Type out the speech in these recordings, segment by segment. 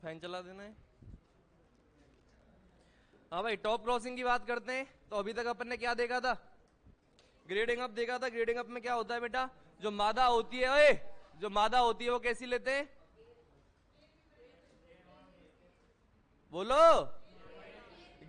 Fan चला देना है। हाँ भाई, टॉप क्रॉसिंग की बात करते हैं तो अभी तक अपन ने क्या देखा था? ग्रेडिंग अप देखा था। ग्रेडिंग अप में क्या होता है बेटा? जो मादा होती है, ओए, जो मादा होती है वो कैसी लेते हैं? बोलो।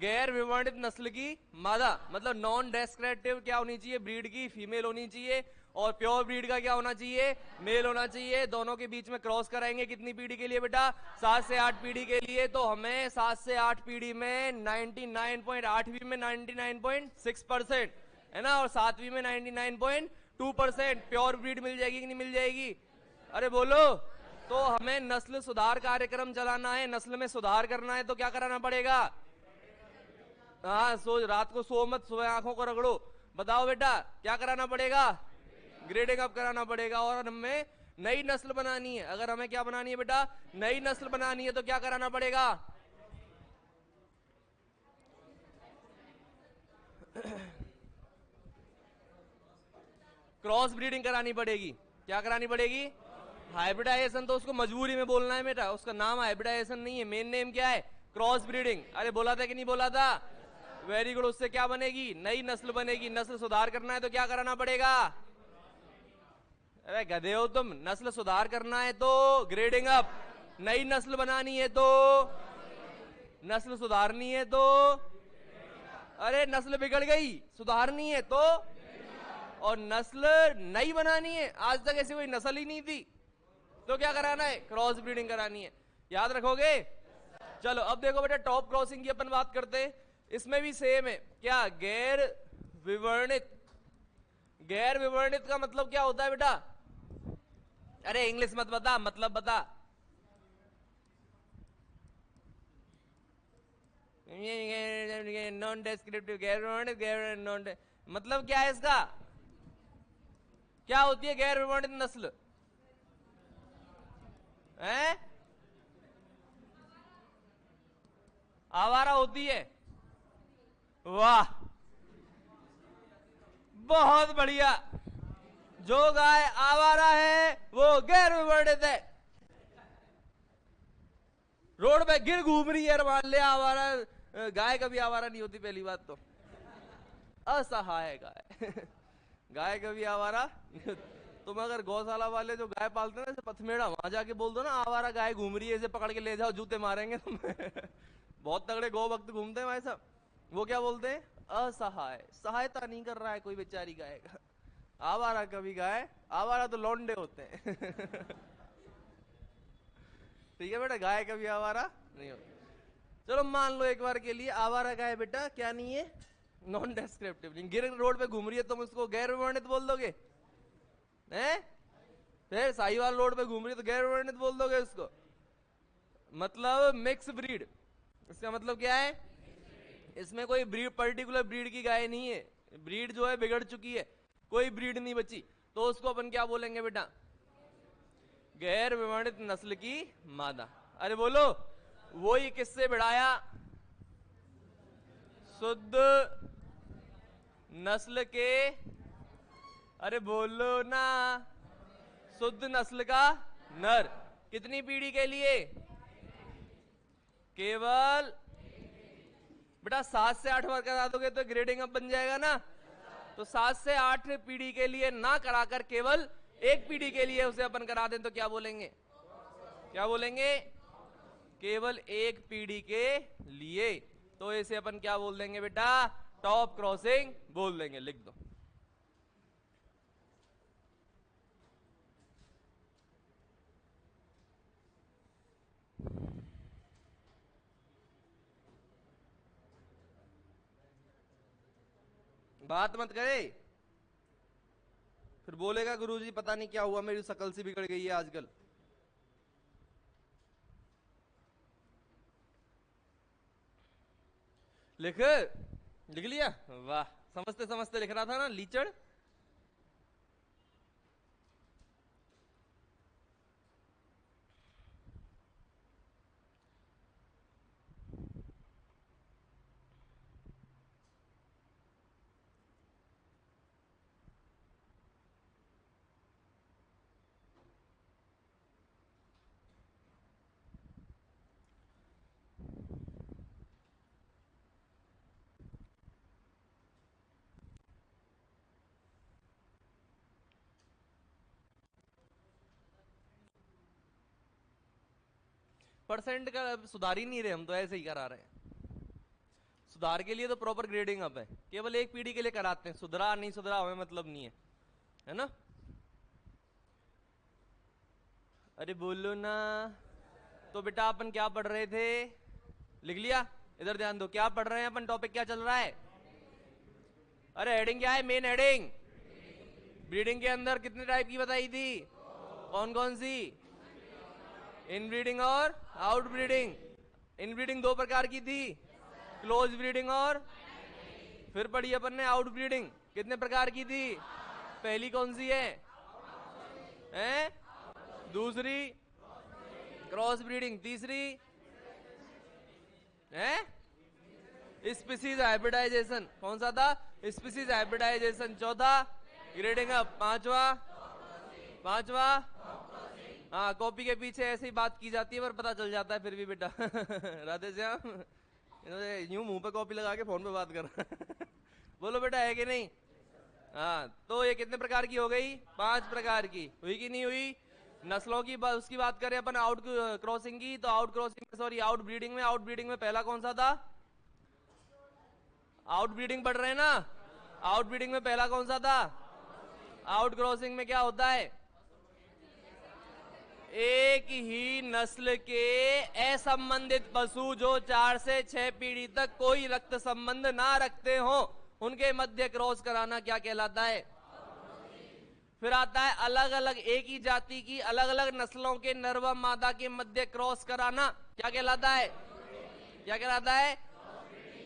गैर विवर्णित नस्ल की मादा, मतलब नॉन डेस्क्रिप्टिव क्या होनी चाहिए? ब्रीड की फीमेल होनी चाहिए। और प्योर ब्रीड का क्या होना चाहिए? मेल होना चाहिए। दोनों के बीच में क्रॉस कराएंगे कितनी पीढ़ी के लिए बेटा? 7 से 8 पीढ़ी के लिए। तो हमें 7 से 8 पीढ़ी में 99.8वीं में 99.6% है ना, और 7वीं में 99.2% प्योर ब्रीड मिल जाएगी कि नहीं मिल जाएगी? अरे बोलो। तो हमें नस्ल सुधार कार्यक्रम चलाना है, नस्ल में सुधार करना है, तो क्या कराना पड़ेगा? हाँ, सो रात को सो मत, सुबह आंखों को रगड़ो। बताओ बेटा, क्या कराना पड़ेगा? ग्रेडिंग अप कराना पड़ेगा। और हमें नई नस्ल बनानी है। अगर हमें क्या बनानी है बेटा? नई नस्ल बनानी है, तो क्या कराना पड़ेगा? क्रॉस ब्रीडिंग करानी पड़ेगी। क्या करानी पड़ेगी? हाइब्रिडाइजेशन तो उसको मजबूरी में बोलना है बेटा, उसका नाम हाइब्रिडाइजेशन नहीं है, मेन नेम क्या है? Cross breeding. अरे बोला था कि नहीं बोला था? Very good. उससे क्या बनेगी? नई नस्ल बनेगी। नस्ल सुधार करना है तो क्या कराना पड़ेगा? अरे गधे हो तुम, नस्ल सुधार करना है तो ग्रेडिंग अप, नई नस्ल बनानी है तो, नस्ल सुधारनी है तो, अरे नस्ल बिगड़ गई, सुधारनी है तो, और नस्ल नई बनानी है, आज तक ऐसी कोई नस्ल ही नहीं थी, तो क्या कराना है? क्रॉस ब्रीडिंग करानी है। याद रखोगे? चलो अब देखो बेटा, टॉप क्रॉसिंग की अपन बात करते हैं। इसमें भी सेम है। क्या? गैर विवर्णित। गैर विवर्णित का मतलब क्या होता है बेटा? अरे इंग्लिश मत बता, मतलब बता। नॉन डेस्क्रिप्टिव, गैर विवर्णित, गैर नॉन, मतलब क्या है इसका? क्या होती है गैर विवर्णित नस्ल? है? आवारा होती है। वाह, बहुत बढ़िया। जो गाय आवारा है वो गैर विवर्णित है। रोड पे गिर घूम रही है, मान ले आवारा। गाय कभी आवारा नहीं होती, पहली बात तो। असहाय गाय। गाय कभी आवारा नहीं होती। तुम अगर गौशाला वाले जो गाय पालते हैं ना, जैसे पथमेड़ा, वहां जाके बोल दो ना आवारा गाय घूम रही है, इसे पकड़ के ले जाओ, जूते मारेंगे तुम्हें। बहुत तगड़े गौ भक्त घूमते हैं भाई साहब। वो क्या बोलते हैं? असहाय, सहायता नहीं कर रहा है कोई बेचारी गाय का। आवारा कभी गाय, आवारा तो लौंडे होते हैं। ठीक है बेटा, गाय कभी आवारा नहीं होती। चलो मान लो एक बार के लिए आवारा गाय बेटा क्या नहीं है? Non descriptive. गिर रोड पे घूम रही है, तुम उसको गैर वर्णित बोल दोगे? हैं? फिर साहिवाल रोड पे घूम रही है तो गैर वर्णित बोल दोगे उसको? मतलब मिक्स ब्रीड। इसका मतलब क्या है? इसमें कोई ब्रीड, पर्टिकुलर ब्रीड की गाय नहीं है। ब्रीड जो है बिगड़ चुकी है, कोई ब्रीड नहीं बची, तो उसको अपन क्या बोलेंगे बेटा? गैर विवर्णित नस्ल की मादा। अरे बोलो। वो ही किससे बढ़ाया? शुद्ध नस्ल के, अरे बोलो ना, शुद्ध नस्ल का नर। कितनी पीढ़ी के लिए? केवल बेटा 7 से 8 बार करा दोगे तो ग्रेडिंग अप बन जाएगा ना। तो 7 से 8 पीढ़ी के लिए ना कराकर केवल एक पीढ़ी के लिए उसे अपन करा दें तो क्या बोलेंगे? क्या बोलेंगे? केवल एक पीढ़ी के लिए। तो इसे अपन क्या बोल देंगे बेटा? टॉप क्रॉसिंग बोल देंगे। लिख दो। बात मत करे, फिर बोलेगा गुरुजी पता नहीं क्या हुआ, मेरी शकल सी बिगड़ गई है आजकल। लिख, लिख लिया? वाह, समझते समझते लिख रहा था ना, लीचड़। परसेंट का सुधार ही नहीं रहे हम, तो ऐसे ही करा रहे हैं। सुधार के लिए तो प्रॉपर ग्रेडिंग अप है, केवल एक पीढ़ी के लिए कराते हैं, सुधरा नहीं सुधरा हमें मतलब नहीं है ना। अरे बोलो ना। तो बेटा अपन क्या पढ़ रहे थे, लिख लिया? इधर ध्यान दो, क्या पढ़ रहे हैं अपन, टॉपिक क्या चल रहा है? अरे हेडिंग क्या है, मेन हेडिंग? ब्रीडिंग के अंदर कितने टाइप की बताई थी, कौन कौन सी? इन ब्रीडिंग और आउट ब्रीडिंग। इन ब्रीडिंग दो प्रकार की थी, क्लोज ब्रीडिंग और फिर पढ़ी अपन ने आउट ब्रीडिंग, कितने प्रकार की थी? पहली कौन सी है, हैं? दूसरी क्रॉस ब्रीडिंग, तीसरी है स्पीसीज हाइब्रिडाइजेशन, कौन सा था? Species hybridization. चौथा ग्रेडिंग अप। पांचवा हाँ, कॉपी के पीछे ऐसे ही बात की जाती है पर पता चल जाता है फिर भी बेटा। राधे श्याम, इन्होंने यूं मुंह पे कॉपी लगा के फोन पे बात कर रहा। बोलो बेटा, है कि नहीं? हाँ, तो ये कितने प्रकार की हो गई, 5 प्रकार की। हुई कि नहीं हुई? नस्लों की उसकी बात करें अपन आउट क्रॉसिंग की, तो आउट क्रॉसिंग में, सॉरी आउट ब्रीडिंग में, आउट ब्रीडिंग में पहला कौन सा था? आउट ब्रीडिंग पढ़ रहे हैं ना, आउट ब्रीडिंग में पहला कौन सा था? आउट क्रॉसिंग में क्या होता है, एक ही नस्ल के असंबंधित पशु जो 4 से 6 पीढ़ी तक कोई रक्त संबंध ना रखते हो, उनके मध्य क्रॉस कराना क्या कहलाता है? फिर आता है अलग अलग एक ही जाति की अलग अलग नस्लों के नर व मादा के मध्य क्रॉस कराना, क्या कहलाता है? क्या कहलाता है?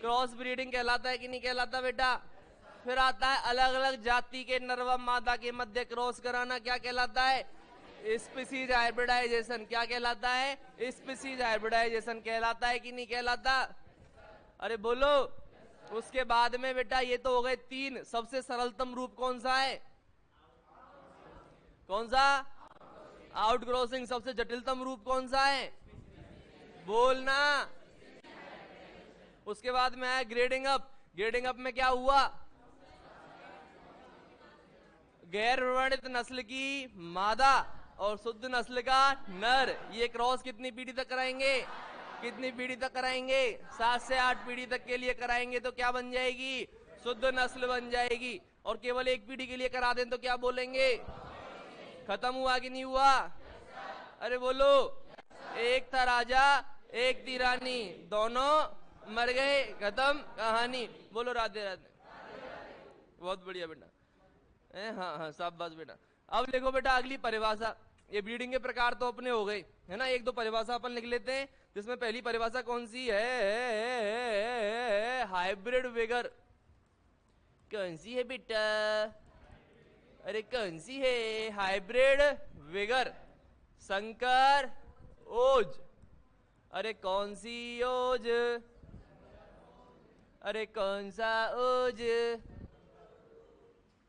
क्रॉस ब्रीडिंग कहलाता है कि नहीं कहलाता बेटा? फिर आता है अलग अलग जाति के नर व मादा के मध्य क्रॉस कराना, क्या कहलाता है? Species hybridization. क्या कहलाता है? स्पीसीज हाइब्रिडाइजेशन कहलाता है कि नहीं कहलाता? अरे बोलो। उसके बाद में बेटा ये तो हो गए 3, सबसे सरलतम रूप कौन सा है? कौन सा? Out crossing. सबसे जटिलतम रूप कौन सा है, बोलना? उसके बाद में आया ग्रेडिंग अप। ग्रेडिंग अप में क्या हुआ, गैर वर्णित नस्ल की मादा और शुद्ध नस्ल का नर, ये क्रॉस कितनी पीढ़ी तक कराएंगे, कितनी पीढ़ी तक कराएंगे? 7 से 8 पीढ़ी तक के लिए कराएंगे तो क्या बन जाएगी, शुद्ध नस्ल बन जाएगी। और केवल एक पीढ़ी के लिए करा दें तो क्या बोलेंगे, खत्म हुआ कि नहीं हुआ? अरे बोलो। एक था राजा एक थी रानी, दोनों मर गए, खत्म कहानी। बोलो राधे राधे। बहुत बढ़िया बेटा, हाँ हाँ शाबाश बेटा। अब देखो बेटा अगली परिभाषा, ये ब्रीडिंग के प्रकार तो अपने हो गए है ना, एक दो परिभाषा अपन लिख लेते हैं, जिसमें पहली परिभाषा कौन सी है, हाइब्रिड विगर। कौन सी है बेटा, अरे कौन सी है, हाइब्रिड विगर, संकर ओज। अरे कौन सी ओज, अरे कौन सा ओज,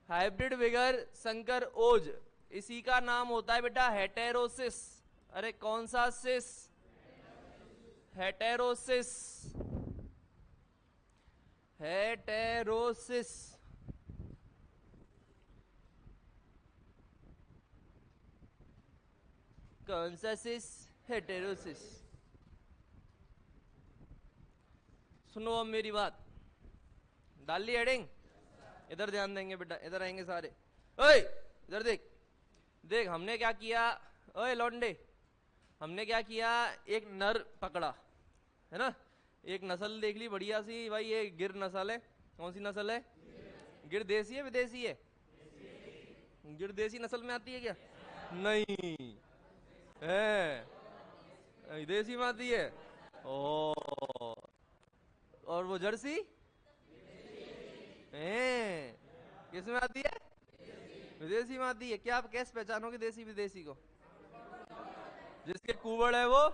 हाइब्रिड विगर संकर ओज, इसी का नाम होता है बेटा हेटेरोसिस। अरे कौन सा सिस, हेटेरोसिस, हेटेरोसिस। कौन सा सिस, हेटेरोसिस। सुनो अब मेरी बात, डाल ली हेडिंग? इधर ध्यान देंगे बेटा, इधर आएंगे सारे। ओए इधर देख, देख हमने क्या किया, ओए लौंडे, हमने क्या किया, एक नर पकड़ा है ना, एक नस्ल देख ली बढ़िया सी, भाई ये गिर नस्ल है। कौन सी नस्ल है, गिर देसी है विदेशी है? गिर देसी नस्ल में आती है क्या? नहीं है, विदेशी में आती है। ओ, और वो जर्सी है, किस में आती है, विदेशी में आती है। क्या आप कैसे पहचानोगे देसी विदेशी को? जिसके कुवड़ है वो,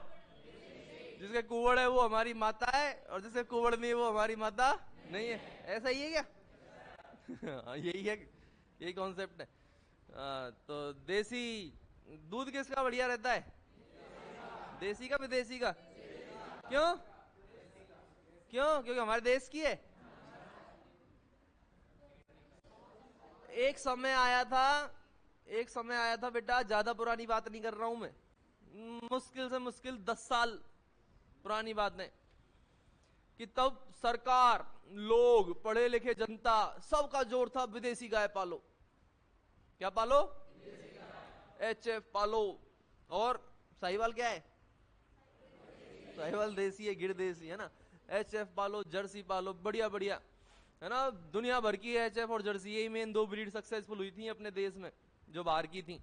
जिसके कुवड़ है वो हमारी माता है, और जिसके कुवड़ नहीं है वो हमारी माता नहीं है। ऐसा ही है क्या? यही है, यही कॉन्सेप्ट है। तो देसी दूध किसका बढ़िया रहता है, देसी का विदेशी का? क्यों, क्यों? क्योंकि हमारे देश की है। एक समय आया था, एक समय आया था बेटा, ज्यादा पुरानी बात नहीं कर रहा हूं मैं, मुश्किल से मुश्किल 10 साल पुरानी बात है कि तब सरकार, लोग, पढ़े लिखे जनता, सबका जोर था विदेशी गाय पालो। क्या पालो? HF पालो। और साहिवाल क्या है? साहिवाल देसी है, गिर देसी है ना। HF पालो, जर्सी पालो, बढ़िया बढ़िया है ना। दुनिया भर की HF और जर्सी, यही मेन दो ब्रीड सक्सेसफुल हुई थी अपने देश में, जो बाहर की थी।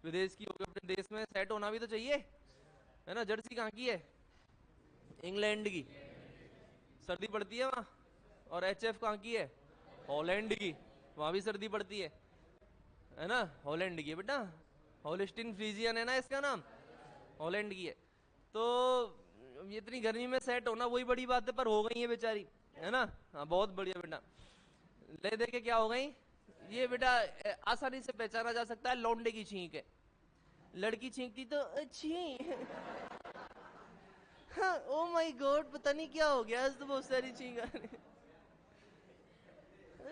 विदेश की होकर अपने देश में सेट होना भी तो चाहिए, है ना। जर्सी कहाँ की है? इंग्लैंड की, सर्दी पड़ती है वहां। और HF कहाँ की है? हॉलैंड की, वहां भी सर्दी पड़ती है ना। हॉलैंड की है बेटा, हॉलिस्टीन फ्रीजियन है ना इसका नाम, हॉलैंड की है। तो ये इतनी गर्मी में सेट होना वही बड़ी बात है, पर हो गई है बेचारी, है ना। हाँ बहुत बढ़िया बेटा। ले दे के क्या हो गई ये बेटा? आसानी से पहचाना जा सकता है, लौंडे की छींक है। लड़की छींकती तो अच्छी हाँ, ओ माय गॉड, पता नहीं क्या हो गया, आज तो बहुत सारी छींक आ रही है।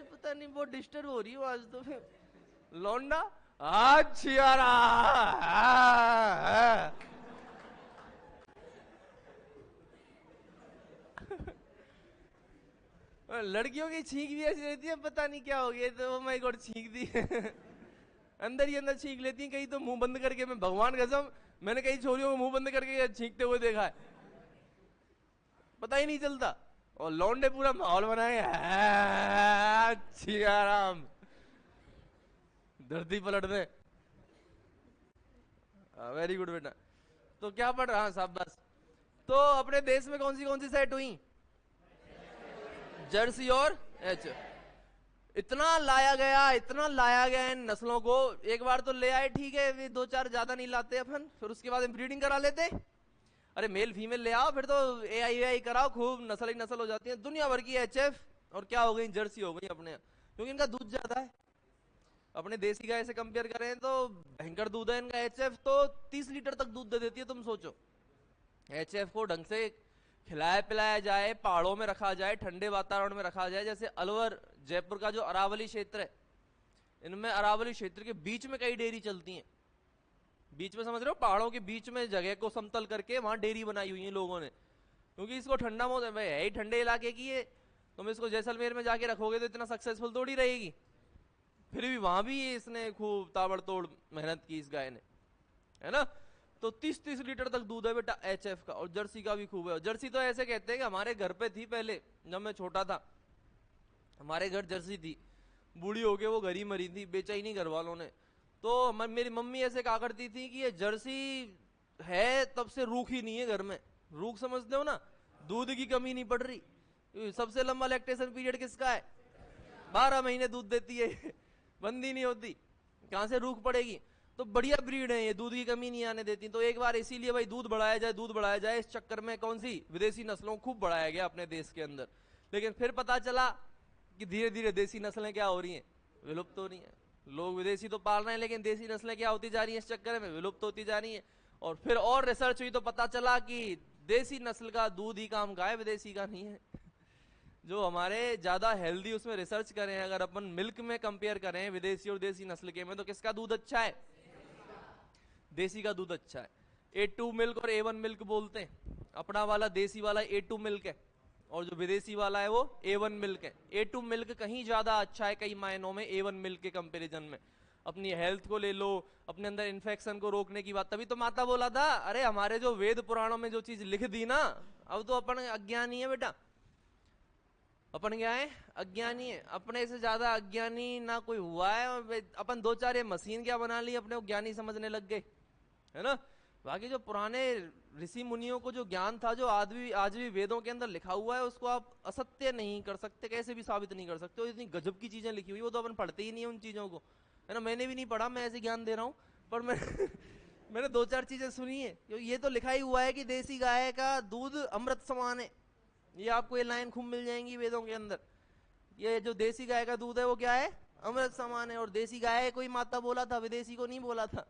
पता नहीं बहुत डिस्टर्ब हो रही हूँ आज तो। लौंडा छियारा लड़कियों की छींक भी ऐसी रहती है, पता नहीं क्या हो गया, तो ओ माय गॉड छींक दी अंदर ही अंदर छींक लेती है। कहीं तो मुंह बंद करके, मैं भगवान कसम मैंने कई छोरियों को मुंह बंद करके छींकते हुए देखा है, पता ही नहीं चलता। और लौंडे पूरा माहौल बनाए छियाराम, धरती पलट दे। वेरी गुड बेटा। तो क्या पढ़ रहा साहब? बस तो अपने देश में कौन सी सेट हुई? जर्सी और एच। इतना लाया गया इन नस्लों को। एक बार तो ले आए, ठीक है, वे 2-4 ज्यादा नहीं लाते अपन, फिर उसके बाद ब्रीडिंग करा लेते। अरे मेल फीमेल ले आओ, फिर तो AI कराओ, खूब नस्ल ही नस्ल हो जाती है। दुनिया भर की HF और क्या हो गई, जर्सी हो गई अपने, क्योंकि इनका दूध ज्यादा है। अपने देसी गाय से कंपेयर करें तो भयंकर दूध है इनका। HF तो 30 लीटर तक दूध दे देती है, तुम सोचो। HF को ढंग से खिलाया पिलाया जाए, पहाड़ों में रखा जाए, ठंडे वातावरण में रखा जाए, जैसे अलवर जयपुर का जो अरावली क्षेत्र है, इनमें अरावली क्षेत्र के बीच में कई डेयरी चलती हैं। बीच में समझ रहे हो, पहाड़ों के बीच में जगह को समतल करके वहां डेयरी बनाई हुई है लोगों ने, क्योंकि इसको ठंडा मौसम है ही, ठंडे इलाके की है। तुम इसको जैसलमेर में जाके रखोगे तो इतना सक्सेसफुल थोड़ी रहेगी। फिर भी वहां भी इसने खूब ताबड़तोड़ मेहनत की इस गाय ने, है ना। तो 30-30 लीटर तक दूध है बेटा HF का, और जर्सी का भी खूब है। जर्सी तो ऐसे कहते हैं कि हमारे घर पे थी पहले, जब मैं छोटा था हमारे घर जर्सी थी, बूढ़ी हो गई वो, घर ही मरी थी, बेचा ही नहीं घर वालों ने। तो मेरी मम्मी ऐसे कहा करती थी कि ये जर्सी है तब से रूख ही नहीं है घर में। रूख समझते हो ना, दूध की कमी नहीं पड़ रही। सबसे लंबा लैक्टेशन पीरियड किसका है? 12 महीने दूध देती है बंदी नहीं होती, कहां से रूख पड़ेगी। तो बढ़िया ब्रीड है ये, दूध की कमी नहीं आने देती। तो एक बार इसीलिए भाई दूध बढ़ाया जाए, इस चक्कर में कौन सी विदेशी नस्लों खूब बढ़ाया गया अपने देश के अंदर। लेकिन फिर पता चला कि धीरे धीरे देसी नस्लें क्या हो रही हैं, विलुप्त हो रही हैं। लोग विदेशी तो पाल रहे हैं, लेकिन देसी नस्लें क्या होती जा रही हैं, इस चक्कर में विलुप्त होती जा रही हैं। और फिर और रिसर्च हुई तो पता चला कि देसी नस्ल का दूध ही काम का है, विदेशी का नहीं है। जो हमारे ज्यादा हेल्दी, उसमें रिसर्च करें अगर अपन मिल्क में कंपेयर करें विदेशी और देसी नस्ल के में, तो किसका दूध अच्छा है? देसी का दूध अच्छा है। A2 मिल्क और A1 मिल्क बोलते हैं। अपना वाला देसी वाला A2 मिल्क है, और जो विदेशी वाला है वो A1 मिल्क है। A2 मिल्क कहीं ज्यादा अच्छा है कई मायनों में A1 मिल्क के कंपैरिजन में। अपनी हेल्थ को ले लो, अपने अंदर इन्फेक्शन को रोकने की बात, तभी तो माता बोला था, अरे हमारे जो वेद पुराणों में जो चीज लिख दी ना, अब तो अपन अज्ञानी है बेटा। अपन क्या है? अज्ञानी है। अपने से ज्यादा अज्ञानी ना कोई हुआ है। और अपन 2-4 ये मशीन क्या बना ली, अपने को ज्ञानी समझने लग गए, है ना। बाकी जो पुराने ऋषि मुनियों को जो ज्ञान था, जो आज भी वेदों के अंदर लिखा हुआ है, उसको आप असत्य नहीं कर सकते, कैसे भी साबित नहीं कर सकते। और इतनी गजब की चीजें लिखी हुई, वो तो अपन पढ़ते ही नहीं है उन चीजों को, है ना। मैंने भी नहीं पढ़ा, मैं ऐसे ज्ञान दे रहा हूँ, पर मैं मैंने 2-4 चीजें सुनी है। ये तो लिखा ही हुआ है कि देसी गाय का दूध अमृत समान है। ये आपको ये लाइन खूब मिल जाएंगी वेदों के अंदर। ये जो देसी गाय का दूध है वो क्या है? अमृत समान है। और देसी गाय कोई माता बोला था, विदेशी को नहीं बोला था,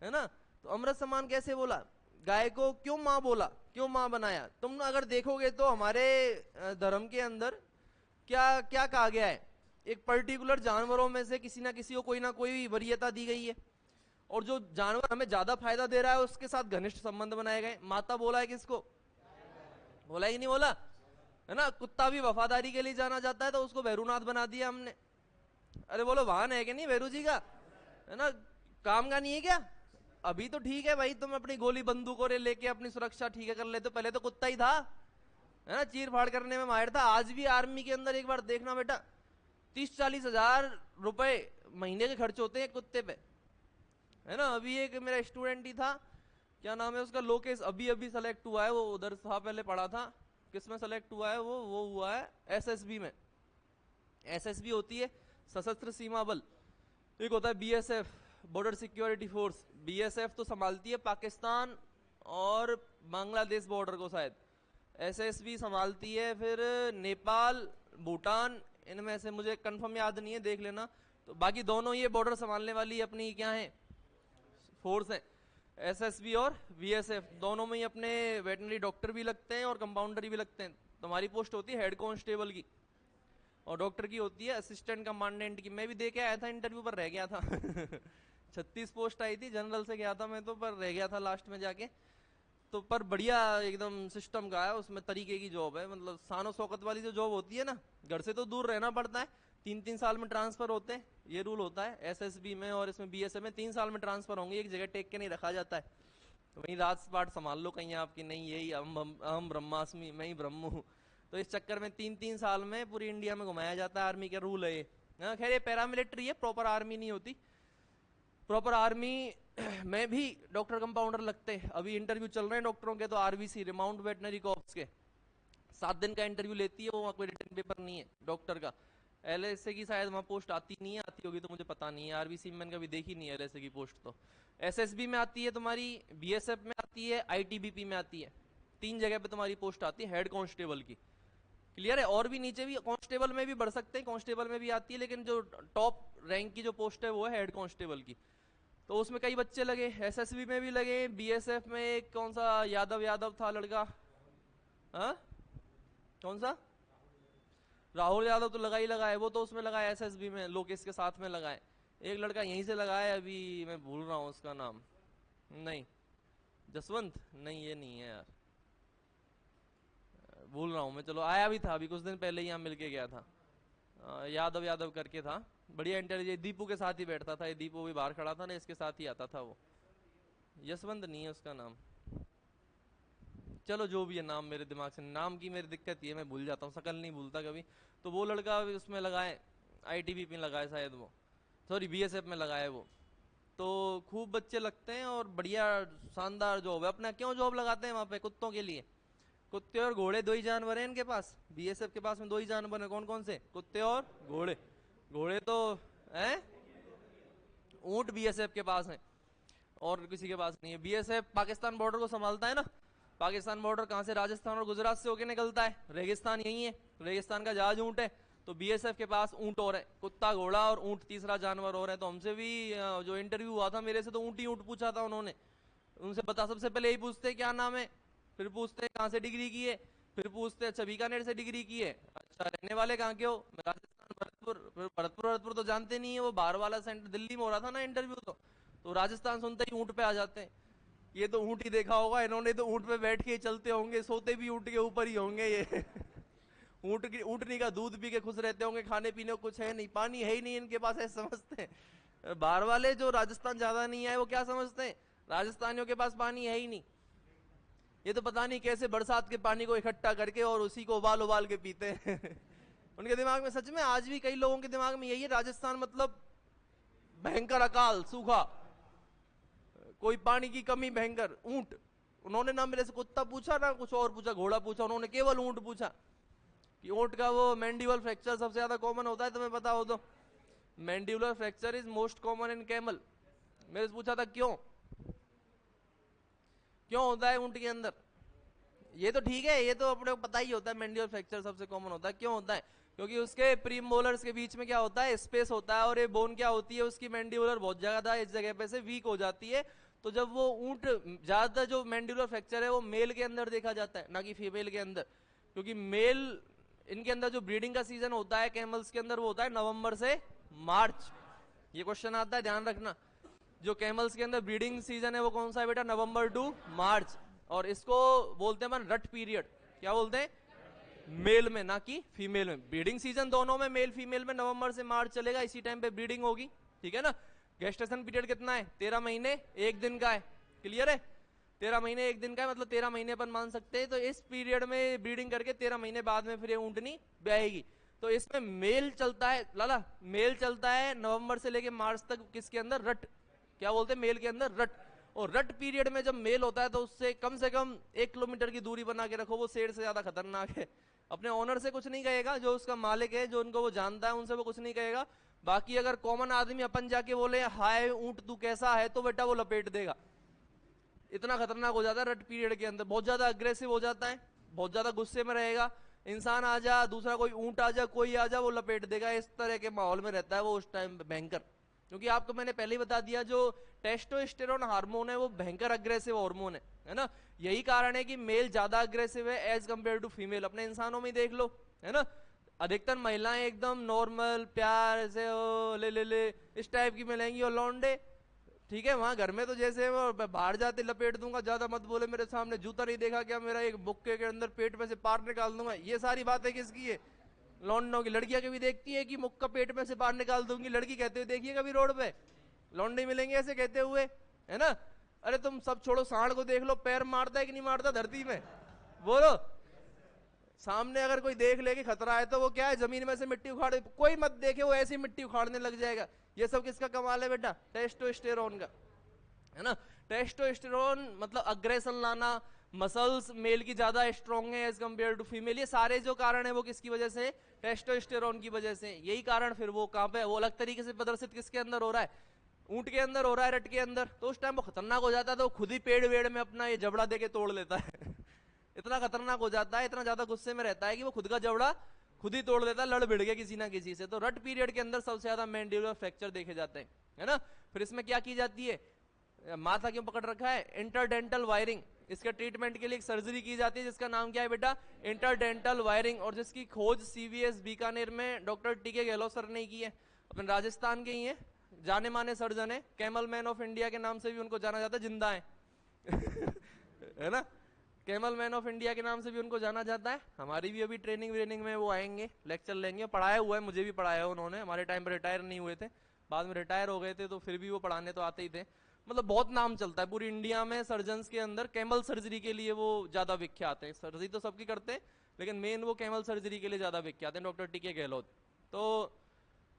है ना। तो अमृत समान कैसे बोला? गाय को क्यों माँ बोला, क्यों माँ बनाया? तुम अगर देखोगे तो हमारे धर्म के अंदर क्या क्या कहा गया है, एक पर्टिकुलर जानवरों में से किसी ना किसी को कोई ना कोई वरीयता दी गई है। और जो जानवर हमें ज्यादा फायदा दे रहा है उसके साथ घनिष्ठ संबंध बनाए गए। माता बोला है किसको? बोला ही नहीं बोला है ना। कुत्ता भी वफादारी के लिए जाना जाता है तो उसको भैरूनाथ बना दिया हमने। अरे बोलो वाहन है कि नहीं भैरू जी का, है ना, काम का नहीं है क्या? अभी तो ठीक है भाई, तुम अपनी गोली बंदूक और लेके अपनी सुरक्षा ठीक है कर लेते, पहले तो कुत्ता ही था, है ना, चीर फाड़ करने में माहिर था। आज भी आर्मी के अंदर एक बार देखना बेटा, 30-40 हजार रुपए महीने के खर्च होते हैं कुत्ते पे, है ना। अभी एक मेरा स्टूडेंट ही था, क्या नाम है उसका, लोकेश, अभी अभी सेलेक्ट हुआ है वो, उधर था पहले पढ़ा था, किसमें सेलेक्ट हुआ है वो हुआ है एसएसबी में। एसएसबी होती है सशस्त्र सीमा बल, एक होता है BSF, border security force. BSF तो संभालती है पाकिस्तान और बांग्लादेश बॉर्डर को शायद, एसएसबी संभालती है फिर नेपाल, भूटान, इनमें से मुझे कंफर्म याद नहीं है, देख लेना। तो बाकी दोनों ये बॉर्डर संभालने वाली अपनी क्या है, फोर्स है, एसएसबी और बीएसएफ। दोनों में ही अपने वेटनरी डॉक्टर भी लगते हैं और कंपाउंडर भी लगते हैं। तुम्हारी पोस्ट होती है हेड कांस्टेबल की, और डॉक्टर की होती है असिस्टेंट कमांडेंट की। मैं भी दे के आया था, इंटरव्यू पर रह गया था 36 पोस्ट आई थी, जनरल से गया था मैं तो, पर रह गया था लास्ट में जाके। तो पर बढ़िया एकदम सिस्टम का है, उसमें तरीके की जॉब है, मतलब शानो शौकत वाली जो जॉब होती है ना, घर से तो दूर रहना पड़ता है, 3-3 साल में ट्रांसफर होते हैं, ये रूल होता है एसएसबी में और इसमें बीएसएफ में, 3 साल में ट्रांसफर होंगे, एक जगह टेक के नहीं रखा जाता है। तो वहीं रात पाठ संभाल लो कहीं आपकी, नहीं यही हम ब्रह्मास्मि, मैं ही ब्रह्म हूँ। तो इस चक्कर में 3-3 साल में पूरी इंडिया में घुमाया जाता है, आर्मी का रूल है ये। खैर ये पैरामिलिट्री है, प्रॉपर आर्मी नहीं होती। प्रॉपर आर्मी में भी डॉक्टर कंपाउंडर लगते हैं। अभी इंटरव्यू चल रहे हैं डॉक्टरों के, तो आरवीसी रिमाउंट वेटनरी कॉर्प्स के 7 दिन का इंटरव्यू लेती है वो, वहाँ कोई रिटन पेपर नहीं है डॉक्टर का। एलएसए की शायद वहाँ पोस्ट आती नहीं है, आती होगी तो मुझे पता नहीं है, आरबीसी में मैंने कभी देखी नहीं है एलएसए की पोस्ट। तो एसएसबी में आती है तुम्हारी, बीएसएफ में आती है, आईटीबीपी में आती है, 3 जगह पे तुम्हारी पोस्ट आती है हेड कांस्टेबल की। क्लियर है? और भी नीचे भी कांस्टेबल में भी बढ़ सकते हैं, कांस्टेबल में भी आती है, लेकिन जो टॉप रैंक की जो पोस्ट है वो है हेड कांस्टेबल की। तो उसमें कई बच्चे लगे, एसएसबी में भी लगे, बीएसएफ में एक कौन सा यादव था लड़का, हाँ कौन सा, राहुल यादव तो लगा ही लगा है, वो तो उसमें लगा है एसएसबी में, लोकेश के साथ में लगा है। एक लड़का यहीं से लगा है, अभी मैं भूल रहा हूँ उसका नाम, नहीं जसवंत, नहीं ये नहीं है यार, भूल रहा हूँ मैं, चलो आया भी था अभी कुछ दिन पहले, यहाँ मिल के गया था, यादव करके था, बढ़िया इंटेलिजेंट, दीपू के साथ ही बैठता था, ये दीपू भी बाहर खड़ा था ना, इसके साथ ही आता था वो, यशवंत नहीं है उसका नाम, चलो जो भी है, नाम मेरे दिमाग से, नाम की मेरी दिक्कत ये, मैं भूल जाता हूँ, शकल नहीं भूलता कभी। तो वो लड़का उसमें लगाए, आईटीबीपी में लगाए शायद वो, सॉरी बीएसएफ में लगाए वो। तो खूब बच्चे लगते हैं और बढ़िया शानदार जॉब है अपना। क्यों जॉब लगाते हैं वहाँ पे? कुत्तों के लिए। कुत्ते और घोड़े दो ही जानवर हैं इनके पास, बीएसएफ के पास में 2 ही जानवर हैं, कौन कौन से? कुत्ते और घोड़े। घोड़े तो हैं, ऊंट बीएसएफ के पास हैं और किसी के पास नहीं है। बीएसएफ पाकिस्तान बॉर्डर को संभालता है ना, पाकिस्तान बॉर्डर कहाँ से? राजस्थान और गुजरात से होके निकलता है, रेगिस्तान यही है, रेगिस्तान का जहाज ऊंट है। तो बीएसएफ के पास ऊंट और है, कुत्ता घोड़ा और ऊंट, तीसरा जानवर और है। तो हमसे भी जो इंटरव्यू हुआ था मेरे से, तो ऊंट ही ऊंट पूछा था उन्होंने। उनसे बता, सबसे पहले यही पूछते क्या नाम है, फिर पूछते कहाँ से डिग्री की है, फिर पूछते अच्छा बीकानेर से डिग्री की है, अच्छा रहने वाले कहाँ के हो? मैं राजस्थान भरतपुर। भरतपुर तो जानते नहीं है, वो बाहर वाला सेंटर दिल्ली में हो रहा था ना इंटरव्यू। तो राजस्थान सुनते ही ऊंट पे आ जाते हैं। ये तो ऊंट ही देखा होगा इन्होंने, तो ऊंट पे बैठ के चलते होंगे, सोते भी ऊंट के ऊपर ही होंगे ये ऊंटनी का दूध पी के खुश रहते होंगे, खाने पीने को कुछ है नहीं, पानी है ही नहीं इनके पास, ऐसे समझते हैं। बाहर वाले जो राजस्थान ज्यादा नहीं आए वो क्या समझते हैं, राजस्थानियों के पास पानी है ही नहीं। ये तो पता नहीं कैसे बरसात के पानी को इकट्ठा करके और उसी को उबाल उबाल के पीते हैं उनके दिमाग में, सच में आज भी कई लोगों के दिमाग में यही है, राजस्थान मतलब भयंकर अकाल, सूखा, कोई पानी की कमी, भयंकर। ऊंट, उन्होंने ना मेरे से कुत्ता पूछा ना कुछ और पूछा, घोड़ा पूछा, उन्होंने केवल ऊंट पूछा कि ऊंट का वो मैंडिबल फ्रैक्चर सबसे ज्यादा कॉमन होता है, तुम्हें पता हो तो? Mandibular fracture is most common in camel. मेरे से पूछा था क्यों क्यों होता है ऊंट के अंदर? ये तो ठीक है, ये तो अपने को पता ही होता है, मैंडिबल फ्रैक्चर सबसे कॉमन होता है। क्यों होता है? क्योंकि उसके प्रीमोलर्स के बीच में क्या होता है, स्पेस होता है, और ये बोन क्या होती है उसकी, मैंडिबुलर बहुत ज्यादा इस जगह पे से वीक हो जाती है। तो जब वो ऊंट, ज्यादातर जो मैंडिबुलर फ्रैक्चर है वो मेल के अंदर देखा जाता है, ना कि फीमेल के अंदर, क्योंकि मेल, इनके अंदर जो ब्रीडिंग का सीजन होता है कैमल्स के अंदर, वो होता है नवंबर से मार्च। ये क्वेश्चन आता है, ध्यान रखना, जो कैमल्स के अंदर ब्रीडिंग सीजन है वो कौन सा है बेटा? नवंबर टू मार्च। और इसको बोलते हैं रट पीरियड। क्या बोलते हैं? मेल में, ना कि फीमेल में। ब्रीडिंग सीजन दोनों में, मेल फीमेल में, नवंबर से मार्च चलेगा, इसी टाइम पे ब्रीडिंग होगी, ठीक है ना। गेस्टेशन पीरियड कितना है? 13 महीने 1 दिन का है। क्लियर है? 13 महीने 1 दिन का है, मतलब 13 महीने अपन मान सकते हैं। तो इस पीरियड में ब्रीडिंग करके 13 महीने बाद में फिर ये ऊंटनी ब्याएगी। तो इसमें मेल चलता है लाला, मेल चलता है नवंबर से लेके मार्च तक, किसके अंदर? रट। क्या बोलते हैं? मेल के अंदर रट। और रट पीरियड में जब मेल होता है तो उससे कम से कम 1 किलोमीटर की दूरी बना के रखो, वो शेर से ज्यादा खतरनाक है। अपने ओनर से कुछ नहीं कहेगा, जो उसका मालिक है, जो उनको वो जानता है, उनसे वो कुछ नहीं कहेगा। बाकी अगर कॉमन आदमी अपन जाके बोले हाय ऊंट तू कैसा है, तो बेटा वो लपेट देगा। इतना खतरनाक हो जाता है रट पीरियड के अंदर। बहुत ज्यादा अग्रेसिव हो जाता है, बहुत ज्यादा गुस्से में रहेगा। इंसान आ जा, दूसरा कोई ऊंट आ जा, कोई आ जा, वो लपेट देगा। इस तरह के माहौल में रहता है वो उस टाइम भयंकर। क्योंकि आपको मैंने पहले ही बता दिया, जो टेस्टोस्टेरोन हार्मोन है वो भयंकर अग्रेसिव हार्मोन है ना। यही कारण है कि मेल ज्यादा अग्रेसिव है एज कंपेयर टू फीमेल। अपने इंसानों में देख लो, है ना। अधिकतर महिलाएं एकदम नॉर्मल प्यार से ले इस टाइप की मिलेंगी, और लौंडे ठीक है वहां घर में तो जैसे वो बाहर जाते लपेट दूंगा, ज्यादा मत बोले मेरे सामने, जूता नहीं देखा क्या मेरा, एक बुक्के के अंदर पेट में से पार निकाल दूंगा। ये सारी बातें किसकी है? लौंडों की। लड़कियां कभी देखती है कि मुक्का पेट में से पार निकाल दूंगी? लड़की कहते हुए देखिए कभी रोड पे? लौंडे मिलेंगे ऐसे कहते हुए, है ना। अरे तुम सब छोड़ो, सांड को देख लो, पैर मारता है कि नहीं मारता धरती में? बोलो। सामने अगर कोई देख ले कि खतरा है, तो वो क्या है, जमीन में से मिट्टी उखाड़, कोई मत देखे वो ऐसी मिट्टी उखाड़ने लग जाएगा। ये सब किसका कमाल है बेटा? टेस्टोस्टेरोन का, है ना। टेस्टोस्टेरोन मतलब अग्रेशन लाना, मसल्स मेल की ज्यादा स्ट्रॉन्ग है एज कंपेयर टू फीमेल। ये सारे जो कारण है वो किसकी वजह से? टेस्टोस्टेरोन की वजह से। यही कारण फिर वो कहां पे, वो अलग तरीके से प्रदर्शित किसके अंदर हो रहा है? ऊंट के अंदर हो रहा है, रट के अंदर। तो उस टाइम वो खतरनाक हो जाता है, तो खुद ही पेड़ वेड़ में अपना ये जबड़ा देके तोड़ लेता है। इतना खतरनाक हो जाता है, इतना ज्यादा गुस्से में रहता है कि वो खुद का जबड़ा खुद ही तोड़ लेता है, लड़ भिड़ के किसी ना किसी से। तो रट पीरियड के अंदर सबसे ज्यादा मैंडिबुलर फ्रैक्चर देखे जाते हैं, है ना। फिर इसमें क्या की जाती है? माथा क्यों पकड़ रखा है? Interdental wiring. इसके ट्रीटमेंट के लिए एक सर्जरी की जाती है जिसका नाम क्या है बेटा? Interdental wiring. और जिसकी खोज सीवीएस बीकानेर में डॉक्टर टीके गहलोत सर ने की है, अपने राजस्थान के ही है, जाने माने सर्जन है, कैमल मैन ऑफ इंडिया के नाम से भी उनको जाना जाता है, जिंदा है। है ना। कैमल मैन ऑफ इंडिया के नाम से भी उनको जाना जाता है। हमारी भी अभी ट्रेनिंग व्रेनिंग में वो आएंगे, लेक्चर लेंगे। पढ़ाया हुआ है, मुझे भी पढ़ाया उन्होंने, हमारे टाइम पर रिटायर नहीं हुए थे, बाद में रिटायर हो गए थे, तो फिर भी वो पढ़ाने तो आते ही थे। मतलब बहुत नाम चलता है पूरी इंडिया में सर्जन्स के अंदर। कैमल सर्जरी के लिए वो ज्यादा विख्यात है। सर्जरी तो सबकी करते हैं, लेकिन मेन वो कैमल सर्जरी के लिए ज्यादा विख्यात है, डॉक्टर टीके गहलोत। तो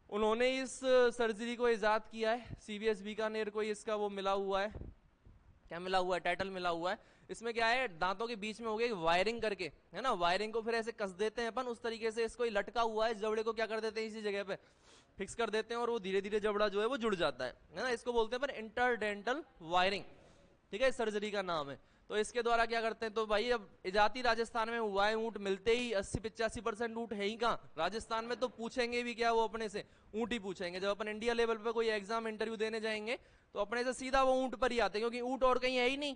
उन्होंने इस सर्जरी को इजाद किया है। सीवीएस बीकानेर को इसका वो मिला हुआ है, क्या मिला हुआ है? टाइटल मिला हुआ है। इसमें क्या है, दांतों के बीच में हो गया वायरिंग करके, है ना। वायरिंग को फिर ऐसे कस देते हैं अपन, उस तरीके से इसको लटका हुआ है जबड़े को क्या कर देते हैं, इसी जगह पे फिक्स कर देते हैं, और वो धीरे धीरे जबड़ा जो है वो जुड़ जाता है ना। इसको बोलते हैं पर इंटरडेंटल वायरिंग, ठीक है, इस सर्जरी का नाम है। तो इसके द्वारा क्या करते हैं, तो भाई अब इजाती राजस्थान में हुआ है, ऊंट मिलते ही 80-85% ऊंट है ही कहाँ राजस्थान में। तो पूछेंगे भी क्या वो अपने से? ऊंट ही पूछेंगे। जब अपन इंडिया लेवल पे कोई एग्जाम इंटरव्यू देने जाएंगे तो अपने से सीधा वो ऊंट पर ही आते हैं, क्योंकि ऊंट और कहीं है ही नहीं।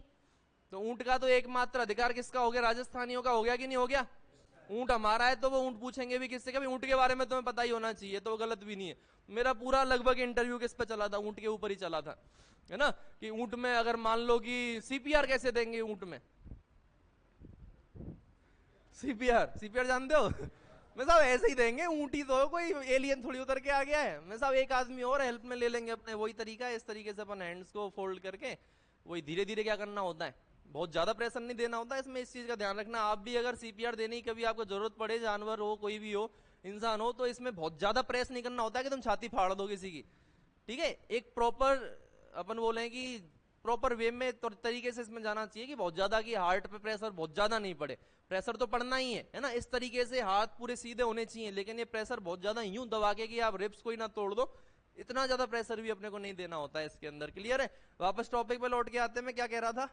तो ऊंट का तो एकमात्र अधिकार किसका हो गया? राजस्थानियों का हो गया कि नहीं हो गया? ऊंट हमारा है, तो वो ऊंट पूछेंगे भी किससे? ऊंट के बारे में तुम्हें पता ही होना चाहिए, तो वो गलत भी नहीं है। मेरा पूरा लगभग इंटरव्यू किस पे चला था? ऊंट के ऊपर ही चला था, है ना। कि ऊंट में अगर मान लो कि सीपीआर कैसे देंगे ऊंट में? सीपीआर जानते हो? मैं साहब ऐसे ही देंगे, ऊंट ही तो कोई एलियन थोड़ी उतर के आ गया है। मैं साहब एक आदमी और हेल्प में ले लेंगे अपने, वही तरीका है। इस तरीके से अपन हैंड्स को फोल्ड करके वही धीरे धीरे क्या करना होता है, बहुत ज्यादा प्रेशर नहीं देना होता इसमें। इस चीज का ध्यान रखना। आप भी अगर सीपीआर देने की कभी आपको जरूरत पड़े, जानवर हो कोई भी हो, इंसान हो, तो इसमें बहुत ज्यादा प्रेस नहीं करना होता है कि तुम छाती फाड़ दो किसी की, ठीक है। एक प्रॉपर अपन बोले कि प्रॉपर वे में तरीके से इसमें जाना चाहिए, कि बहुत ज्यादा कि हार्ट पे प्रेशर बहुत ज्यादा नहीं पड़े। प्रेशर तो पड़ना ही है ना। इस तरीके से हाथ पूरे सीधे होने चाहिए, लेकिन ये प्रेशर बहुत ज्यादा यूं दबा के कि आप रिब्स को ही ना तोड़ दो, इतना ज्यादा प्रेशर भी अपने को नहीं देना होता है इसके अंदर। क्लियर है? वापस टॉपिक पे लौट के आते हैं। मैं क्या कह रहा था?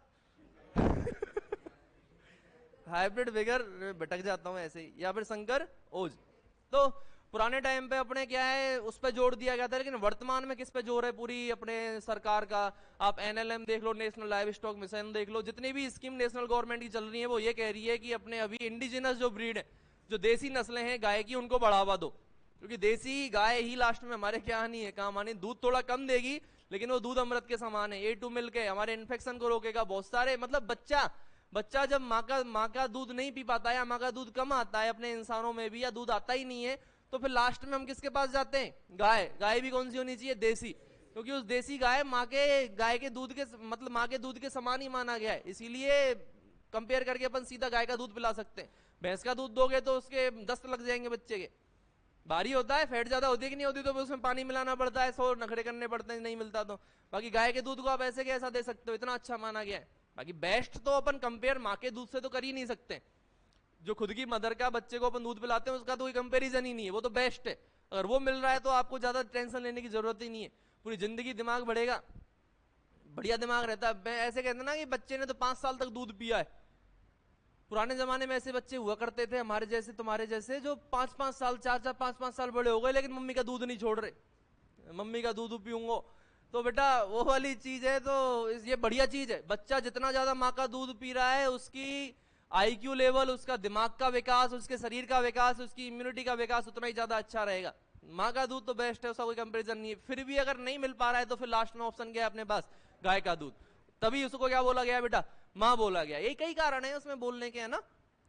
हाइब्रिड विगर, भटक जाता हूं ऐसे ही। या फिर संकर ओज। तो पुराने टाइम पे अपने क्या है उस पर जोर दिया गया था, लेकिन वर्तमान में किस पे जोर है पूरी अपने सरकार का? आप एनएलएम देख लो, नेशनल लाइव स्टॉक मिशन देख लो, जितनी भी स्कीम नेशनल गवर्नमेंट की चल रही है, वो ये कह रही है कि अपने अभी इंडिजिनस जो ब्रीड है, जो देसी नस्लें हैं गाय की, उनको बढ़ावा दो। क्योंकि देसी गाय ही लास्ट में हमारे क्या आनी है, काम आनी। दूध थोड़ा कम देगी, लेकिन वो दूध अमृत के समान है। A2 मिल्क है, हमारे इन्फेक्शन को रोकेगा, बहुत सारे मतलब बच्चा जब माँ का दूध नहीं पी पाता है या माँ का दूध कम आता है अपने इंसानों में भी, या दूध आता ही नहीं है, तो फिर लास्ट में हम किसके पास जाते हैं? गाय भी कौन सी होनी चाहिए? देसी, क्योंकि उस देसी गाय के दूध के मतलब माँ के दूध के समान ही माना गया है, इसीलिए कंपेयर करके अपन सीधा गाय का दूध पिला सकते हैं। भैंस का दूध दोगे तो उसके दस्त लग जाएंगे बच्चे के, भारी होता है, फैट ज्यादा होती है कि नहीं होती, तो उसमें पानी मिलाना पड़ता है, 100 नखरे करने पड़ते हैं नहीं मिलता तो। बाकी गाय के दूध को आप ऐसे कैसा दे सकते हो, इतना अच्छा माना गया है। बाकी बेस्ट तो अपन कंपेयर माँ के दूध से तो कर ही नहीं सकते, जो खुद की मदर का बच्चे को अपन दूध पिलाते हैं उसका तो कोई कंपेरिजन ही नहीं है, वो तो बेस्ट है। अगर वो मिल रहा है तो आपको ज्यादा टेंशन लेने की जरूरत ही नहीं है, पूरी जिंदगी दिमाग बढ़ेगा, बढ़िया दिमाग रहता है। ऐसे कहते ना कि बच्चे ने तो 5 साल तक दूध पिया है, पुराने जमाने में ऐसे बच्चे हुआ करते थे हमारे जैसे तुम्हारे जैसे, जो 5-5 साल 4-4 5-5 साल बड़े हो गए लेकिन मम्मी का दूध नहीं छोड़ रहे, मम्मी का दूध पीऊंगा। तो बेटा वो वाली चीज है, तो ये बढ़िया चीज है। बच्चा जितना ज्यादा माँ का दूध पी रहा है उसकी IQ लेवल, उसका दिमाग का विकास, उसके शरीर का विकास, उसकी इम्यूनिटी का विकास उतना ही ज्यादा अच्छा रहेगा। माँ का दूध तो बेस्ट है, उसका कोई कंपेरिजन नहीं है। फिर भी अगर नहीं मिल पा रहा है तो फिर लास्ट में ऑप्शन क्या है अपने पास? गाय का दूध। तभी उसको क्या बोला गया बेटा? माँ बोला गया। यही कई कारण है उसमें बोलने के, है ना?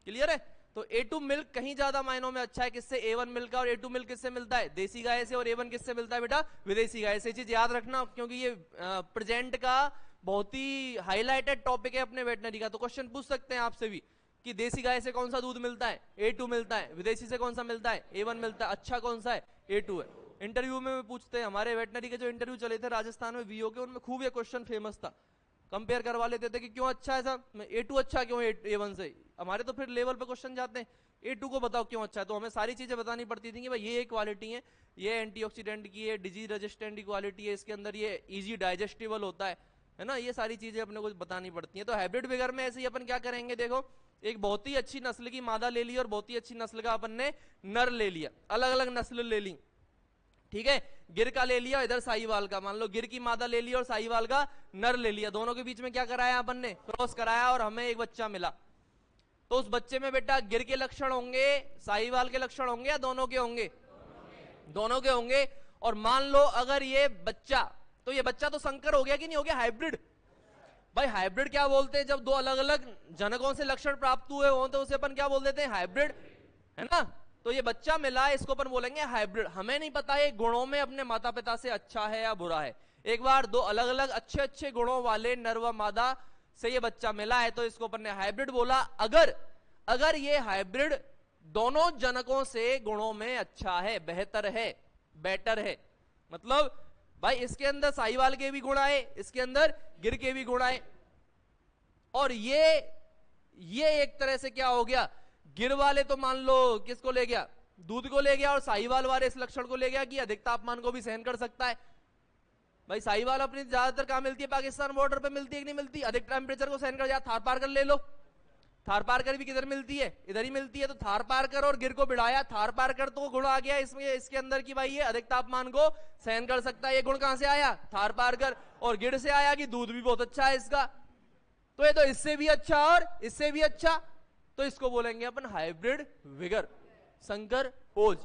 क्लियर है? तो A2 मिल्क कहीं ज्यादा मायनों में अच्छा है, किससे? A1 मिल्क का। और A2 मिल्क किससे मिलता है? देसी गाय से। और A1 किससे मिलता है बेटा? विदेशी गाय से। चीज याद रखना, क्योंकि ये प्रेजेंट का बहुत ही हाईलाइटेड टॉपिक है अपने वेटनरी का। तो क्वेश्चन पूछ सकते हैं आपसे भी कि देसी गाय से कौन सा दूध मिलता है? A2 मिलता है। विदेशी से कौन सा मिलता है? A1 मिलता है। अच्छा कौन सा है? A2 है। इंटरव्यू में पूछते हैं, हमारे वेटनरी के जो इंटरव्यू चले थे राजस्थान में VO के, उनमें खूब ये क्वेश्चन फेमस था, कंपेयर करवा लेते थे कि क्यों अच्छा है साहब, A2 अच्छा क्यों है A1 से? हमारे तो फिर लेवल पे क्वेश्चन जाते हैं, A2 को बताओ क्यों अच्छा है। तो हमें सारी चीजें बतानी पड़ती थी कि भाई ये क्वालिटी है, ये एंटीऑक्सीडेंट की है, डिजीज रेजिस्टेंट की क्वालिटी है, इसके अंदर ये इजी डाइजेस्टिबल होता है ना? ये सारी चीजें अपने को बतानी पड़ती हैं। तो हाइब्रिड विगर में ऐसे ही अपन क्या करेंगे, देखो एक बहुत ही अच्छी नस्ल की मादा ले ली और बहुत ही अच्छी नस्ल का अपन ने नर ले लिया, अलग अलग नस्ल ले ली, ठीक है? गिर का ले लिया, इधर साहीवाल का, मान लो गिर की मादा ले लिया और साहीवाल का नर ले लिया, दोनों के बीच में क्या कराया अपन ने? क्रॉस कराया, और हमें एक बच्चा मिला। तो उस बच्चे में बेटा गिर के लक्षण होंगे, साहीवाल के लक्षण होंगे, या दोनों के होंगे? दोनों के होंगे। और मान लो अगर ये बच्चा, तो ये बच्चा तो संकर हो गया कि नहीं हो गया? हाइब्रिड। भाई हाइब्रिड क्या बोलते हैं? जब दो अलग अलग जनकों से लक्षण प्राप्त हुए हो तो उसे अपन क्या बोल देते हैं? हाइब्रिड, है ना? तो ये बच्चा मिला, इसको अपन बोलेंगे हाइब्रिड। हमें नहीं पता ये गुणों में अपने माता पिता से अच्छा है या बुरा है। एक बार दो अलग अलग अच्छे अच्छे गुणों वाले नर व मादा से ये बच्चा मिला है, तो इसको अपन ने हाइब्रिड बोला। अगर ये हाइब्रिड दोनों जनकों से गुणों में अच्छा है, बेहतर है, बेटर है, मतलब भाई इसके अंदर साहीवाल के भी गुण आए, इसके अंदर गिर के भी गुण आए, और ये एक तरह से क्या हो गया? गिर वाले तो मान लो किसको ले गया? दूध को ले गया। और साहीवाल वाले इस लक्षण को ले गया कि अधिक तापमान को भी सहन कर सकता है। भाई साहीवाल अपनी ज्यादातर कहां मिलती है? पाकिस्तान बॉर्डर पे मिलती है कि नहीं मिलती? अधिक टेम्परेचर को सहन कर जा। थार पारकर ले लो, थार पारकर भी किधर मिलती है? इधर ही मिलती है। तो थार पारकर और गिर को बिड़ाया, थार पारकर तो गुण आ गया इसमें, इसके अंदर की भाई ये अधिक तापमान को सहन कर सकता है। ये गुण कहां से आया? थार पारकर। और गिर से आया कि दूध भी बहुत अच्छा है इसका, तो ये तो इससे भी अच्छा और इससे भी अच्छा, तो इसको बोलेंगे अपन हाइब्रिड विगर, संकर ओज,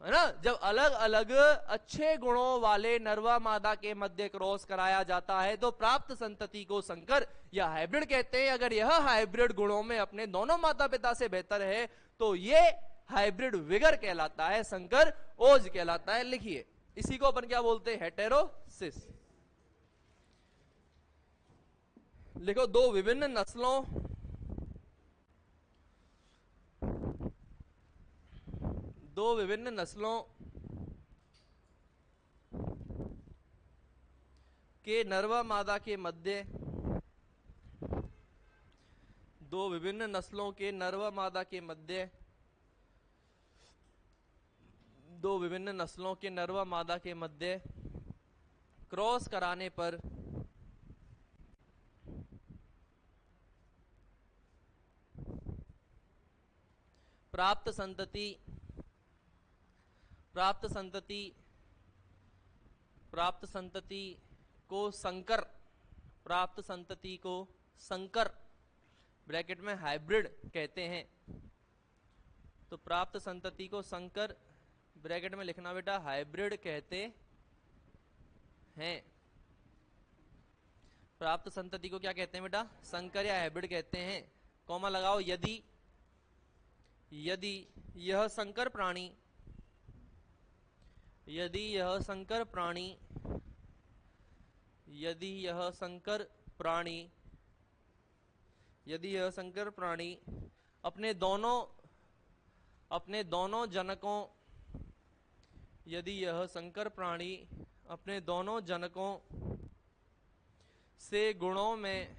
है ना? जब अलग अलग अच्छे गुणों वाले नरवा मादा के मध्य क्रॉस कराया जाता है तो प्राप्त संतति को संकर या हाइब्रिड कहते हैं। अगर यह हाइब्रिड गुणों में अपने दोनों माता पिता से बेहतर है तो ये हाइब्रिड विगर कहलाता है, संकर ओज कहलाता है। लिखिए, इसी को अपन क्या बोलते हैं? हेटेरोसिस। लिखो, दो विभिन्न नस्लों के नरवा मादा के मध्य, दो विभिन्न नस्लों के नरवा मादा के मध्य, दो विभिन्न नस्लों के नरवा मादा के मध्य क्रॉस कराने पर प्राप्त संतति को संकर, प्राप्त संतति को संकर ब्रैकेट में हाइब्रिड कहते हैं। तो प्राप्त संतति को संकर ब्रैकेट में लिखना बेटा हाइब्रिड कहते हैं। प्राप्त संतति को क्या कहते हैं बेटा? संकर या हाइब्रिड कहते हैं। कॉमा लगाओ, यदि यह संकर प्राणी यदि यह संकर प्राणी अपने दोनों जनकों से गुणों में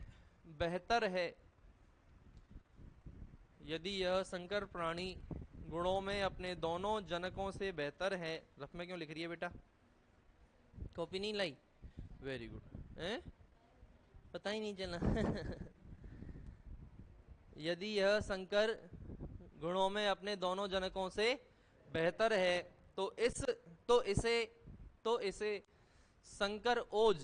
बेहतर है, यदि यह संकर प्राणी गुणों में अपने दोनों जनकों से बेहतर है। रफ में क्यों लिख रही है बेटा? कॉपी नहीं लाई? Very good. पता ही नहीं चला। यदि यह संकर गुणों में अपने दोनों जनकों से बेहतर है तो इसे संकर ओज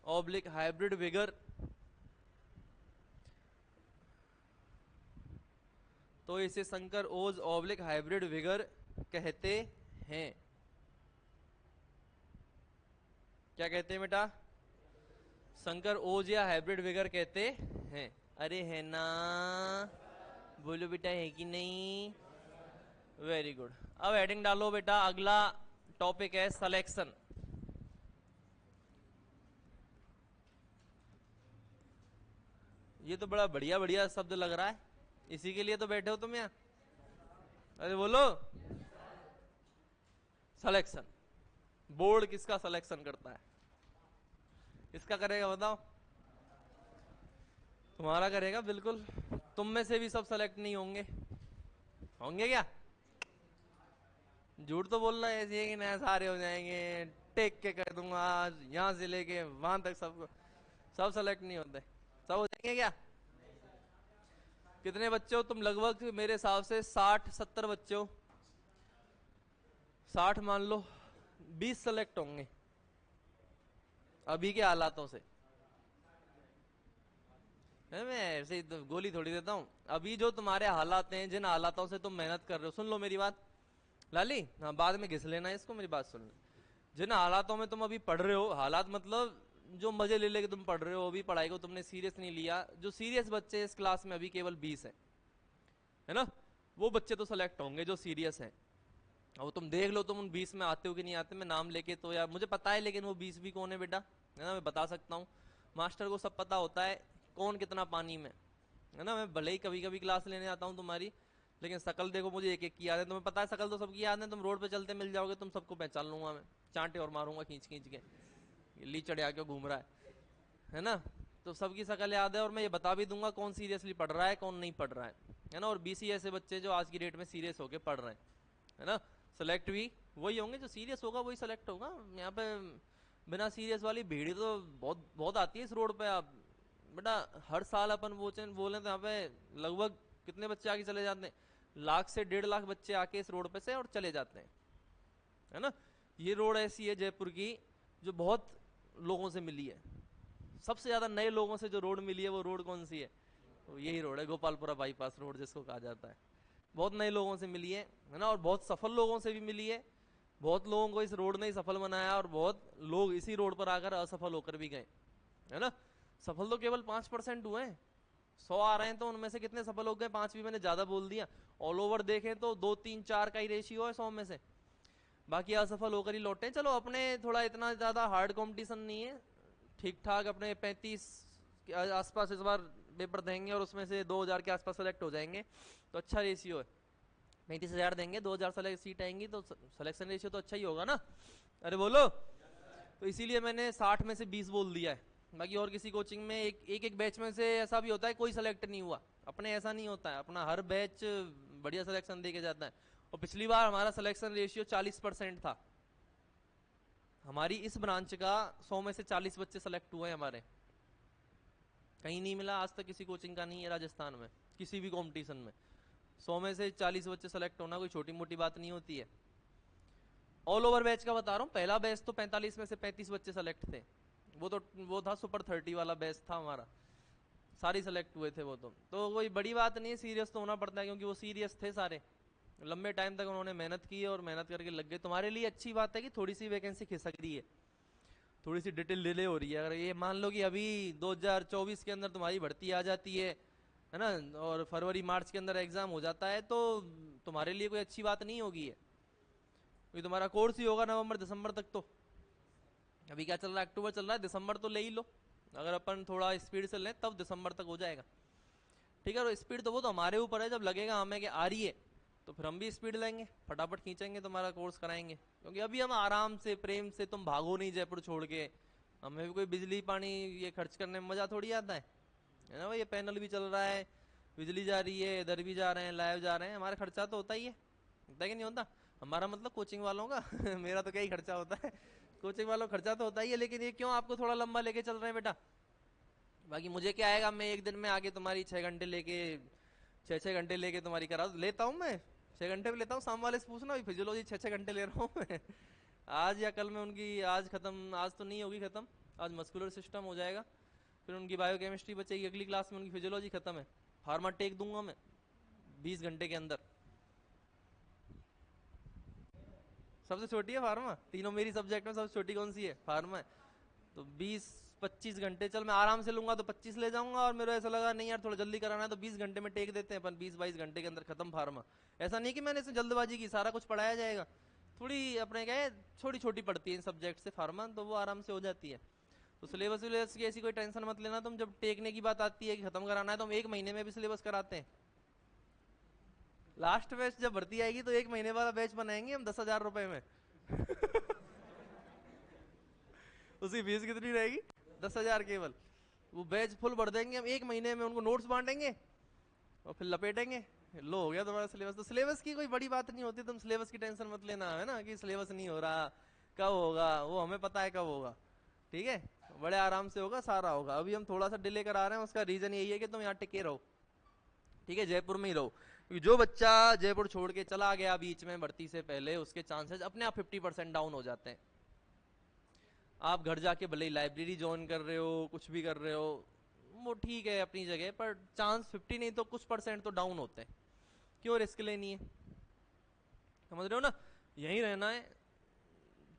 ऑब्लिक हाइब्रिड विगर कहते हैं। क्या कहते हैं बेटा? संकर ओज या हाइब्रिड विगर कहते हैं। अरे है ना? बोलो बेटा, है कि नहीं? Very good. अब हेडिंग डालो बेटा। अगला टॉपिक है सिलेक्शन। ये तो बड़ा बढ़िया बढ़िया शब्द लग रहा है, इसी के लिए तो बैठे हो तुम यहाँ। अरे बोलो, सिलेक्शन। बोर्ड किसका सिलेक्शन करता है? किसका करेगा बताओ? तुम्हारा करेगा बिल्कुल। तुम में से भी सब सेलेक्ट नहीं होंगे? होंगे क्या? झूठ तो बोल रहा है ऐसे कि नया सारे हो जाएंगे, टेक के कर दूंगा यहाँ से लेके वहां तक सबको। सब सेलेक्ट नहीं होते। सब हो जाएंगे क्या? कितने बच्चे हो तुम? लगभग मेरे हिसाब से 60-70 बच्चे हो। 60 मान लो, 20 सेलेक्ट होंगे अभी के हालातों से। मैं ऐसे ही तो गोली थोड़ी देता हूँ। अभी जो तुम्हारे हालात हैं, जिन हालातों से तुम मेहनत कर रहे हो, सुन लो मेरी बात लाली। हाँ, बाद में घिस लेना इसको, मेरी बात सुन लो। जिन हालातों में तुम अभी पढ़ रहे हो, हालात मतलब जो मजे ले लेके तुम पढ़ रहे हो, अभी पढ़ाई को तुमने सीरियस नहीं लिया। जो सीरियस बच्चे इस क्लास में अभी केवल 20 है ना, वो बच्चे तो सेलेक्ट होंगे जो सीरियस हैं। अब तुम देख लो तुम उन 20 में आते हो कि नहीं आते। मैं नाम लेके तो यार मुझे पता है, लेकिन वो 20 भी कौन है बेटा, है ना? मैं बता सकता हूँ। मास्टर को सब पता होता है कौन कितना पानी में, है ना? मैं भले ही कभी कभी क्लास लेने आता हूँ तुम्हारी, लेकिन शकल देखो मुझे एक एक की याद है। तुम्हें पता है शकल तो सबकी याद है। तुम रोड पे चलते मिल जाओगे, तुम सबको पहचान लूंगा मैं, चांटे और मारूंगा खींच खींच के, ली चढ़ा के घूम रहा है ना? तो सबकी शकल याद है, और मैं ये बता भी दूंगा कौन सीरियसली पढ़ रहा है कौन नहीं पढ़ रहा है ना? और 20 ऐसे बच्चे जो आज की डेट में सीरियस होके पढ़ रहे हैं, है ना? सेलेक्ट भी वही होंगे, जो सीरियस होगा वही सेलेक्ट होगा। यहाँ पे बिना सीरियस वाली भीड़ तो बहुत बहुत आती है इस रोड पे। आप बेटा हर साल अपन बोले तो यहाँ पे लगभग कितने बच्चे आके चले जाते हैं? 1 से 1.5 लाख बच्चे आके इस रोड पे से और चले जाते हैं, है ना? ये रोड ऐसी है जयपुर की जो बहुत लोगों से मिली है। सबसे ज्यादा नए लोगों से जो रोड मिली है, वो रोड कौन सी है? तो यही रोड है, गोपालपुरा बाईपास रोड जिसको कहा जाता है। बहुत नए लोगों से मिली है ना? और बहुत सफल लोगों से भी मिली है। बहुत लोगों को इस रोड ने सफल बनाया, और बहुत लोग इसी रोड पर आकर असफल होकर भी गए, है ना? सफल तो केवल 5% हुए हैं। 100 आ रहे हैं तो उनमें से कितने सफल हो गए? 5 भी मैंने ज्यादा बोल दिया। ऑल ओवर देखें तो 2, 3, 4 का ही रेशियो है 100 में से। बाकी असफल होकर ही लौटे। चलो अपने थोड़ा इतना ज्यादा हार्ड कंपटीशन नहीं है, ठीक ठाक। अपने 35 के आसपास इस बार पेपर देंगे, और उसमें से 2000 के आसपास सेलेक्ट हो जाएंगे, तो अच्छा रेशियो है। 35,000 देंगे, 2000 सीट आएंगी, तो सिलेक्शन रेशियो तो अच्छा ही होगा ना? अरे बोलो। तो इसीलिए मैंने 60 में से 20 बोल दिया है। बाकी और किसी कोचिंग में एक बैच में से ऐसा भी होता है कोई सेलेक्ट नहीं हुआ। अपने ऐसा नहीं होता है, अपना हर बैच बढ़िया सिलेक्शन दे के जाता है। और पिछली बार हमारा सिलेक्शन रेशियो 40% था। हमारी इस ब्रांच का 100 में से 40 बच्चे सेलेक्ट हुए हमारे। कहीं नहीं मिला आज तक, किसी कोचिंग का नहीं है राजस्थान में किसी भी कंपटीशन में। 100 में से 40 बच्चे सेलेक्ट होना कोई छोटी मोटी बात नहीं होती है। ऑल ओवर बैच का बता रहा हूँ। पहला बैच तो 45 में से 35 बच्चे सेलेक्ट थे। वो था सुपर 30 वाला बैच था हमारा, सारे सेलेक्ट हुए थे वो। तो कोई बड़ी बात नहीं है, सीरियस तो होना पड़ता है क्योंकि वो सीरियस थे सारे, लंबे टाइम तक उन्होंने मेहनत की और मेहनत करके लग गए। तुम्हारे लिए अच्छी बात है कि थोड़ी सी वैकेंसी खिसक रही है, थोड़ी सी डिटेल डिले हो रही है। अगर ये मान लो कि अभी 2024 के अंदर तुम्हारी भर्ती आ जाती है ना, और फरवरी मार्च के अंदर एग्जाम हो जाता है, तो तुम्हारे लिए कोई अच्छी बात नहीं होगी है, क्योंकि तुम्हारा कोर्स ही होगा नवंबर दिसंबर तक। तो अभी क्या चल रहा है, अक्टूबर चल रहा है, दिसंबर तो ले ही लो। अगर अपन थोड़ा स्पीड से लें तब दिसंबर तक हो जाएगा। ठीक है, और स्पीड तो वो तो हमारे ऊपर है, जब लगेगा हमें कि आ रही है तो फिर हम भी स्पीड लेंगे, फटाफट खींचेंगे, तुम्हारा कोर्स कराएंगे। क्योंकि अभी हम आराम से प्रेम से, तुम भागो नहीं जयपुर छोड़ के। हमें भी कोई बिजली पानी ये खर्च करने में मजा थोड़ी आता है ना भाई। ये पैनल भी चल रहा है, बिजली जा रही है, इधर भी जा रहे हैं, लाइव जा रहे हैं, हमारा खर्चा तो होता ही है। होता है कि नहीं होता? हमारा मतलब कोचिंग वालों का मेरा तो क्या ही खर्चा होता है, कोचिंग वालों का खर्चा तो होता ही है। लेकिन ये क्यों आपको थोड़ा लंबा लेके चल रहे हैं बेटा? बाकी मुझे क्या आएगा, मैं एक दिन में आगे तुम्हारी 6 घंटे लेके, 6 6 घंटे लेके तुम्हारी करा लेता हूँ मैं। 6 घंटे भी लेता हूँ, सामने वाले से पूछना, फिजियोलॉजी 6 6 घंटे ले रहा हूँ मैं। आज या कल में उनकी, आज खत्म, आज तो नहीं होगी खत्म, आज मस्कुलर सिस्टम हो जाएगा, फिर उनकी बायोकेमिस्ट्री बचेगी, अगली क्लास में उनकी फिजियोलॉजी खत्म है। फार्मा टेक दूंगा मैं 20 घंटे के अंदर। सबसे छोटी है फार्मा, तीनों मेरी सब्जेक्ट में सबसे छोटी कौन सी है? फार्मा है। तो 20 25 घंटे, चल मैं आराम से लूंगा तो 25 ले जाऊंगा, और मेरे ऐसा लगा नहीं यार थोड़ा जल्दी कराना है तो 20 घंटे में टेक देते हैं अपन, 20 22 घंटे के अंदर खत्म फार्मा। ऐसा नहीं कि मैंने इसमें जल्दबाजी की, सारा कुछ पढ़ाया जाएगा। थोड़ी अपने क्या है, छोटी छोटी पढ़ती है इन सब्जेक्ट से फार्मा, तो वो आराम से हो जाती है। तो सिलेबस विलेबस की ऐसी कोई टेंशन मत लेना तुम। जब टेकने की बात आती है कि खत्म कराना है, तो हम 1 महीने में भी सिलेबस कराते हैं। लास्ट बैच जब भर्ती आएगी तो 1 महीने वाला बैच बनाएंगे हम 10,000 रुपए में। उसकी फीस कितनी रहेगी? 10,000 केवल। वो बैच फुल भर देंगे हम, 1 महीने में उनको नोट्स बांटेंगे और फिर लपेटेंगे, लो हो गया तुम्हारा सिलेबस। तो सिलेबस की कोई बड़ी बात नहीं होती, तुम सिलेबस की टेंशन मत लेना, है ना, कि सिलेबस नहीं हो रहा, कब होगा, वो हमें पता है कब होगा। ठीक है, बड़े आराम से होगा, सारा होगा। अभी हम थोड़ा सा डिले करा रहे हैं, उसका रीजन यही है कि तुम यहाँ टिके रहो। ठीक है, जयपुर में ही रहो, क्योंकि जो बच्चा जयपुर छोड़ के चला गया बीच में भर्ती से पहले, उसके चांसेस अपने आप 50% डाउन हो जाते हैं। आप घर जाके भले ही लाइब्रेरी ज्वाइन कर रहे हो, कुछ भी कर रहे हो, वो ठीक है अपनी जगह, पर चांस 50 नहीं तो कुछ परसेंट तो डाउन होते हैं। क्यों रिस्क लेनी है? समझ रहे हो ना? यहीं रहना है।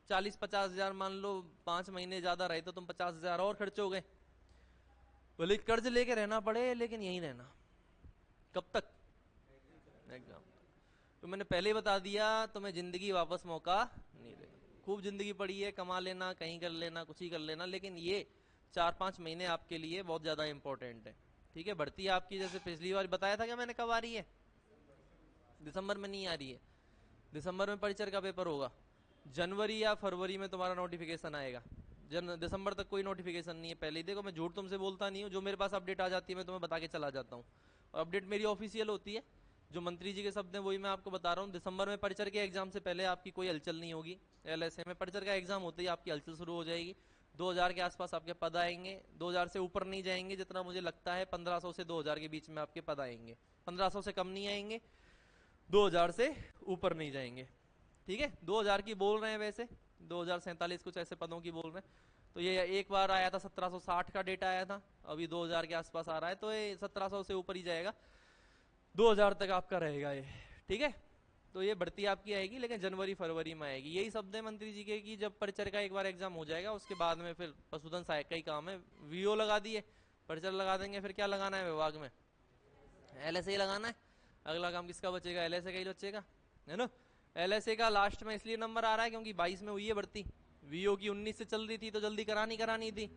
40 50 हजार मान लो, 5 महीने ज्यादा रहे तो तुम 50 हजार और खर्च हो गए। भले कर्ज लेके रहना पड़े, लेकिन यहीं रहना। कब तक? एग्जाम। तो मैंने पहले ही बता दिया, तुम्हें जिंदगी वापस मौका नहीं देगा। खूब जिंदगी पड़ी है, कमा लेना, कहीं कर लेना, कुछ ही कर लेना, लेकिन ये 4 5 महीने आपके लिए बहुत ज्यादा इंपॉर्टेंट है। ठीक है, भर्ती आपकी जैसे पिछली बार बताया था कि मैंने कब आ रही है, दिसंबर में नहीं आ रही है। दिसंबर में परिचय का पेपर होगा, जनवरी या फरवरी में तुम्हारा नोटिफिकेशन आएगा। दिसंबर तक कोई नोटिफिकेशन नहीं है पहले ही। देखो मैं झूठ तुमसे बोलता नहीं हूँ, जो मेरे पास अपडेट आ जाती है मैं तुम्हें बता के चला जाता हूँ, और अपडेट मेरी ऑफिशियल होती है। जो मंत्री जी के शब्द हैं वही मैं आपको बता रहा हूँ। दिसंबर में परिचय के एग्जाम से पहले आपकी कोई हलचल नहीं होगी। एलएसए में परिचय का एग्जाम होते ही आपकी हलचल शुरू हो जाएगी। 2000 के आसपास आपके पद आएंगे, 2000 से ऊपर नहीं जाएंगे जितना मुझे लगता है, 1500 से 2000 के बीच में आपके पद आएंगे। 1500 से कम नहीं आएंगे, 2000 से ऊपर नहीं जाएंगे। ठीक है, 2000 की बोल रहे हैं वैसे, 2047 कुछ ऐसे पदों की बोल रहे हैं। तो ये एक बार आया था 1760 का डेटा आया था, अभी 2000 के आसपास आ रहा है, तो ये 1700 से ऊपर ही जाएगा, 2000 तक आपका रहेगा ये। ठीक है, तो ये बढ़ती आपकी आएगी, लेकिन जनवरी फरवरी में आएगी। यही शब्द है मंत्री जी के कि जब परिचय का एक बार एग्जाम हो जाएगा उसके बाद में फिर पशुधन सहायक का ही काम है। वीओ लगा दिए, परिचय लगा देंगे, फिर क्या लगाना है विभाग में? एलएसए ही लगाना है। अगला काम किसका बचेगा? एलएसए का ही बचेगा, है ना। एलएसए का लास्ट में इसलिए नंबर आ रहा है क्योंकि 22 में हुई है भर्ती, वीओ की 19 से चल रही थी तो जल्दी करानी थी।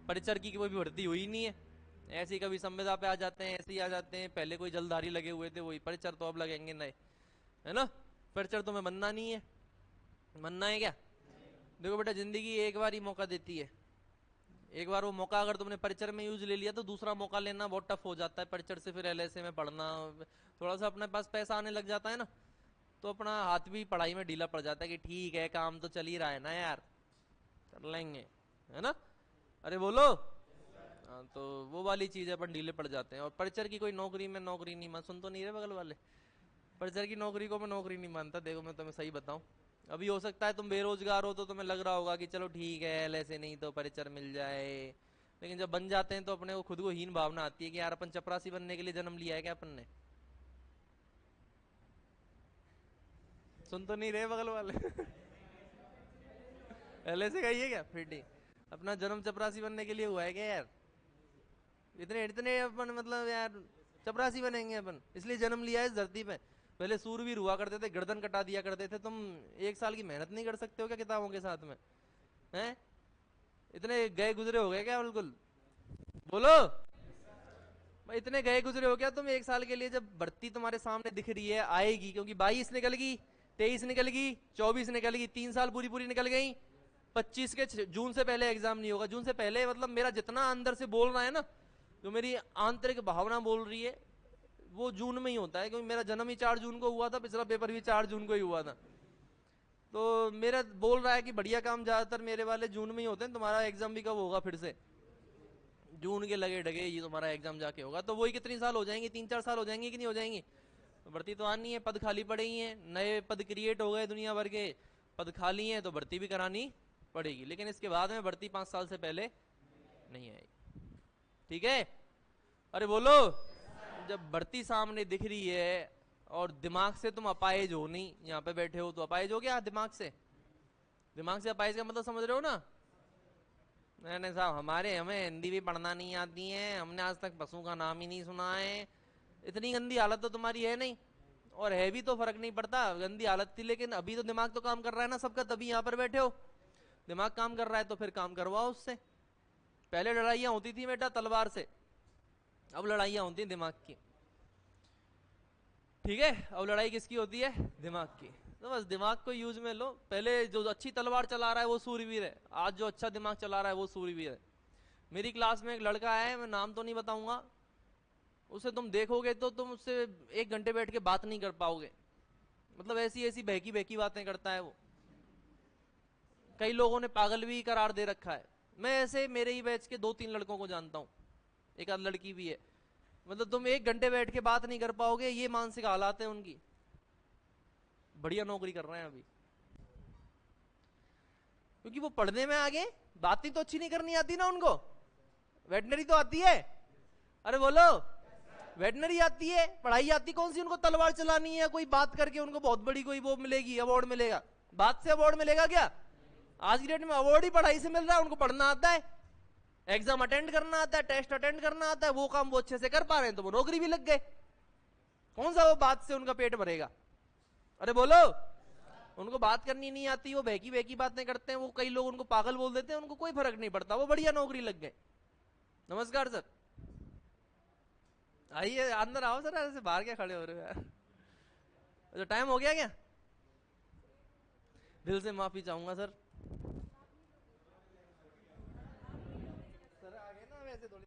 परिचर की कोई भी भर्ती हुई नहीं है, ऐसे ही कभी संविदा पे आ जाते हैं, ऐसे ही आ जाते हैं। पहले कोई जलधारी लगे हुए थे, वही परिचर तो अब लगेंगे नए, है ना। परिचर तुम्हें बनना नहीं है, बनना है क्या? देखो बेटा, जिंदगी एक बार ही मौका देती है। एक बार वो मौका अगर तुमने परिचर में यूज ले लिया तो दूसरा मौका लेना बहुत टफ हो जाता है। परिचर से फिर एलएसए में पढ़ना, थोड़ा सा अपने पास पैसा आने लग जाता है ना, तो अपना हाथ भी पढ़ाई में ढीला पड़ जाता है कि ठीक है काम तो चल ही रहा है ना यार, कर लेंगे, है ना। अरे बोलो। हाँ, तो वो वाली चीज अपन ढीले पड़ जाते हैं। और परिचर की कोई नौकरी में नौकरी नहीं मान, सुन तो नहीं रहे बगल वाले? परिचर की नौकरी को मैं नौकरी नहीं मानता। देखो मैं तुम्हें सही बताऊं, अभी हो सकता है तुम बेरोजगार हो तो तुम्हें लग रहा होगा कि चलो ठीक है एलएसए नहीं तो परिचर मिल जाए, लेकिन जब बन जाते हैं तो अपने को खुद को हीन भावना आती है कि यार अपन चपरासी बनने के लिए जन्म लिया है क्या अपन ने? सुन तो नहीं रहे बगल वाले। पहले से कहिए क्या फिर ठीक। अपना जन्म चपरासी बनने के लिए हुआ है क्या यार? इतने इतने अपन मतलब यार चपरासी बनेंगे अपन, इसलिए जन्म लिया है इस धरती पे। पहले सूरवीर हुआ करते थे, गर्दन कटा दिया करते थे। तुम 1 साल की मेहनत नहीं कर सकते हो क्या किताबों के साथ में? हैं? इतने गए गुजरे हो गए क्या बिल्कुल? बोलो। भाई इतने गए गुजरे हो क्या तुम? 1 साल के लिए जब भर्ती तुम्हारे सामने दिख रही है आएगी, क्योंकि 22 निकल गई, 23 निकल गई, 24 निकल गई, 3 साल पूरी पूरी निकल गई। 25 के जून से पहले एग्जाम नहीं होगा। जून से पहले मतलब मेरा जितना अंदर से बोल रहा है ना, जो मेरी आंतरिक भावना बोल रही है, वो जून में ही होता है, क्योंकि मेरा जन्म ही 4 जून को हुआ था, पिछला पेपर भी 4 जून को ही हुआ था। तो मेरा बोल रहा है कि बढ़िया काम ज्यादातर मेरे वाले जून में ही होते हैं। तुम्हारा एग्जाम भी कब होगा फिर से? जून के लगे डगे ये तुम्हारा एग्जाम जाके होगा, तो वही कितनी साल हो जाएंगी? 3-4 साल हो जाएंगी कि नहीं हो जाएंगी? तो भर्ती तो आनी है, पद खाली पड़े ही हैं, नए पद क्रिएट हो गए दुनिया भर के, पद खाली हैं, तो भर्ती भी करानी पड़ेगी। लेकिन इसके बाद में भर्ती 5 साल से पहले नहीं आएगी। ठीक है? अरे बोलो। जब भर्ती सामने दिख रही है और दिमाग से तुम अपाहिज हो नहीं, यहाँ पे बैठे हो तो अपाहिज हो गया दिमाग से। दिमाग से अपाहिज का मतलब समझ रहे हो ना? नहीं नहीं साहब, हमें हिंदी भी पढ़ना नहीं आती है, हमने आज तक पशु का नाम ही नहीं सुना है। इतनी गंदी हालत तो तुम्हारी है नहीं। और है भी तो फर्क नहीं पड़ता, गंदी हालत थी, लेकिन अभी तो दिमाग तो काम कर रहा है ना सबका, तभी यहाँ पर बैठे हो। दिमाग काम कर रहा है तो फिर काम करवाओ उससे। पहले लड़ाइयाँ होती थी बेटा तलवार से, अब लड़ाइयाँ होती हैं दिमाग की। ठीक है? अब लड़ाई किसकी होती है? दिमाग की। तो बस दिमाग को यूज में लो। पहले जो अच्छी तलवार चला रहा है वो सूरवीर है, आज जो अच्छा दिमाग चला रहा है वो सूरवीर है। मेरी क्लास में एक लड़का है, मैं नाम तो नहीं बताऊंगा, उसे तुम देखोगे तो तुम उससे 1 घंटे बैठ के बात नहीं कर पाओगे। मतलब ऐसी ऐसी बहकी बहकी बातें करता है वो। कई लोगों ने पागल भी करार दे रखा है। मैं ऐसे मेरे ही बैच के 2-3 लड़कों को जानता हूँ, एक आध लड़की भी है। मतलब तुम 1 घंटे बैठ के बात नहीं कर पाओगे, ये मानसिक हालात है उनकी। बढ़िया नौकरी कर रहे हैं अभी, क्योंकि वो पढ़ने में आगे, बातें तो अच्छी नहीं करनी आती ना उनको। वेटनरी तो आती है। अरे बोलो। वेटनरी आती है, पढ़ाई आती कौन सी उनको? तलवार चलानी है, कोई बात करके उनको बहुत बड़ी कोई वो मिलेगी, अवार्ड मिलेगा। बात से अवार्ड मिलेगा क्या? आज की डेट में अवार्ड ही पढ़ाई से मिल रहा है। उनको पढ़ना आता है, एग्जाम अटेंड करना आता है, टेस्ट अटेंड करना आता है, वो काम वो अच्छे से कर पा रहे हैं तो वो नौकरी भी लग गए। कौन सा वो बात से उनका पेट भरेगा? अरे बोलो। उनको बात करनी नहीं आती, वो बहकी बहकी बातें करते हैं। वो कई लोग उनको पागल बोल देते हैं, उनको कोई फर्क नहीं पड़ता, वो बढ़िया नौकरी लग गए। नमस्कार सर। आइए अंदर आओ सर, ऐसे बाहर क्या खड़े हो रहे हो यार? तो टाइम हो गया क्या? दिल से माफी चाहूंगा सर। सर आ गए ना वैसे थोड़ी